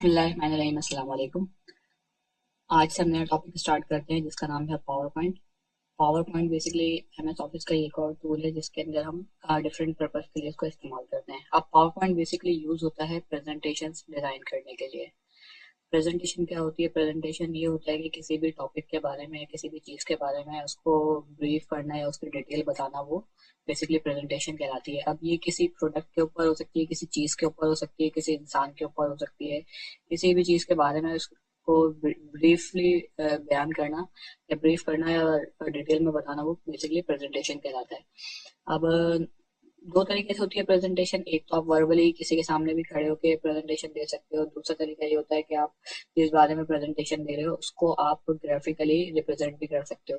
बिस्मिल्लाहिर्रहमानिर्रहीम, अस्सलाम वालेकुम। आज से हम नया टॉपिक स्टार्ट करते हैं जिसका नाम है power point. Power point basically MS office का एक और टूल है जिसके अंदर हम डिफरेंट पर्पस के लिए इसको इस्तेमाल करते हैं। अब पावर पॉइंट बेसिकली यूज होता है प्रेजेंटेशन डिजाइन करने के लिए। प्रेजेंटेशन क्या होती है? प्रेजेंटेशन ये होता है कि किसी भी टॉपिक के बारे में, किसी भी चीज के बारे में उसको ब्रीफ करना या उसकी डिटेल बताना, वो बेसिकली प्रेजेंटेशन कहलाती है। अब ये किसी प्रोडक्ट के ऊपर हो सकती है, किसी चीज के ऊपर हो सकती है, किसी इंसान के ऊपर हो सकती है। किसी भी चीज के बारे में उसको ब्रीफली बयान करना या ब्रीफ करना या डिटेल में बताना, वो बेसिकली प्रेजेंटेशन कहलाता है। अब दो तरीके से होती है प्रेजेंटेशन। एक तो आप वर्बली किसी के सामने भी खड़े होकर प्रेजेंटेशन दे सकते हो। दूसरा तरीका ये होता है कि आप जिस बारे में प्रेजेंटेशन दे रहे हो उसको आप ग्राफिकली रिप्रेजेंट भी कर सकते हो।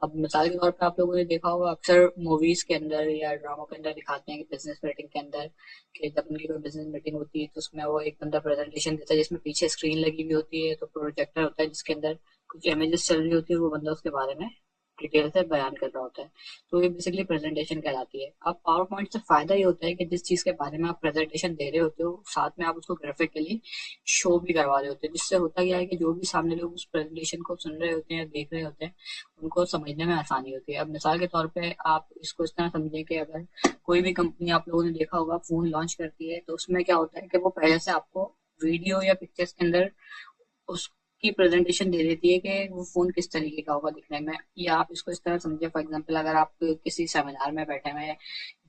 अब मिसाल के तौर पे आप लोगों ने देखा होगा, अक्सर मूवीज के अंदर या ड्रामों के अंदर दिखाते हैं कि बिजनेस मीटिंग के अंदर, कि जब उनकी कोई बिजनेस मीटिंग होती है तो उसमें वो एक बंदा प्रेजेंटेशन देता है जिसमें पीछे स्क्रीन लगी हुई होती है, तो प्रोजेक्टर होता है जिसके अंदर कुछ इमेजेस चल रही होती है, वो बंदा उसके बारे में डिटेल से बयान कर रहा होता है। तो ये बेसिकली प्रेजेंटेशन कहलाती है। अब पावर पॉइंट से फायदा ये होता है कि जिस चीज के बारे में आप प्रेजेंटेशन दे रहे होते हो, साथ में आप उसको ग्राफिकली शो भी करवा रहे होते हैं, जिससे होता क्या है कि जो भी सामने लोग उस प्रेजेंटेशन को सुन रहे होते हैं या देख रहे होते हैं, उनको समझने में आसानी होती है। अब मिसाल के तौर पे आप इसको इस तरह समझें कि अगर कोई भी कंपनी, आप लोगों ने देखा होगा, फोन लॉन्च करती है तो उसमें क्या होता है कि वो पहले से आपको वीडियो या पिक्चर्स के अंदर उसकी प्रेजेंटेशन दे देती है कि वो फोन किस तरीके का होगा दिखने में। या आप इसको इस तरह समझे, फॉर एग्जांपल अगर आप किसी सेमिनार में बैठे हुए हैं,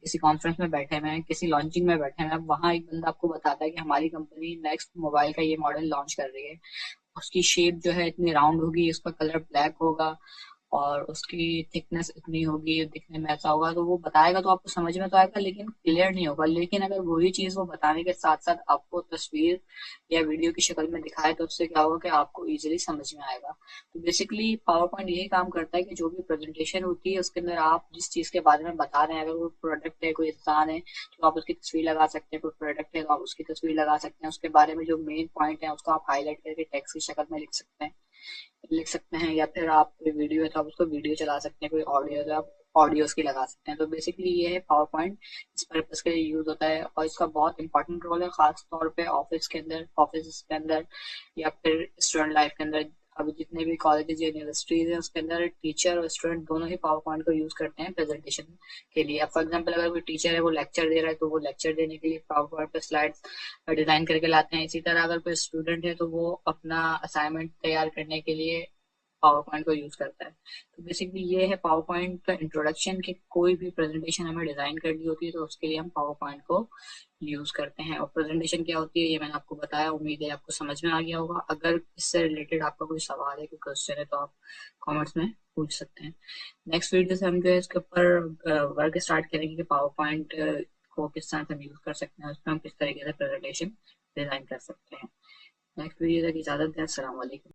किसी कॉन्फ्रेंस में बैठे हुए हैं, किसी लॉन्चिंग में बैठे हुए हैं, अब वहां एक बंदा आपको बताता है कि हमारी कंपनी नेक्स्ट मोबाइल का ये मॉडल लॉन्च कर रही है, उसकी शेप जो है इतनी राउंड होगी, उसका कलर ब्लैक होगा और उसकी थिकनेस इतनी होगी, दिखने में ऐसा होगा, तो वो बताएगा तो आपको समझ में तो आएगा लेकिन क्लियर नहीं होगा। लेकिन अगर वही चीज वो बताने के साथ साथ आपको तस्वीर या वीडियो की शक्ल में दिखाए तो उससे क्या होगा कि आपको इजीली समझ में आएगा। तो बेसिकली पावर पॉइंट यही काम करता है कि जो भी प्रेजेंटेशन होती है उसके अंदर आप जिस चीज के बारे में बता रहे हैं, अगर वो प्रोडक्ट है, कोई इंसान है, तो आप उसकी तस्वीर लगा सकते हैं। कोई प्रोडक्ट है तो आप उसकी तस्वीर लगा सकते हैं। उसके बारे में जो मेन पॉइंट है उसको आप हाईलाइट करके टेक्स्ट की शक्ल में लिख सकते हैं। या फिर आप कोई वीडियो है तो आप उसको वीडियो चला सकते हैं, कोई ऑडियो है तो आप ऑडियोज की लगा सकते हैं। तो बेसिकली ये है पावर पॉइंट, इस पर्पज के लिए यूज होता है और इसका बहुत इंपॉर्टेंट रोल है, खास तौर पे ऑफिस के अंदर, ऑफिस के अंदर या फिर स्टूडेंट लाइफ के अंदर। अभी जितने भी कॉलेजेस या यूनिवर्सिटीज हैं उसके अंदर टीचर और स्टूडेंट दोनों ही पावर पॉइंट को यूज करते हैं प्रेजेंटेशन के लिए। अब फॉर एग्जांपल अगर कोई टीचर है वो लेक्चर दे रहा है तो वो लेक्चर देने के लिए पावर पॉइंट पे स्लाइड्स डिजाइन करके लाते हैं। इसी तरह अगर कोई स्टूडेंट है तो वो अपना असाइनमेंट तैयार करने के लिए पावर पॉइंट को यूज करता है। तो बेसिकली ये है पावर पॉइंट का इंट्रोडक्शन, कि कोई भी प्रेजेंटेशन हमें डिजाइन करनी होती है तो उसके लिए हम पावर पॉइंट को यूज करते हैं। और प्रेजेंटेशन क्या होती है ये मैंने आपको बताया, उम्मीद है आपको समझ में आ गया होगा। अगर इससे रिलेटेड आपका कोई सवाल है, कोई क्वेश्चन है, तो आप कमेंट्स में पूछ सकते हैं। नेक्स्ट वीडियो से हम जो है इसके ऊपर वर्क स्टार्ट करेंगे कि पावर पॉइंट को किस तरह से हम यूज कर सकते हैं, उसमें हम किस तरीके से प्रेजेंटेशन डिजाइन कर सकते हैं। नेक्स्ट वीडियो तक इजाजत दें। अस्सलाम वालेकुम।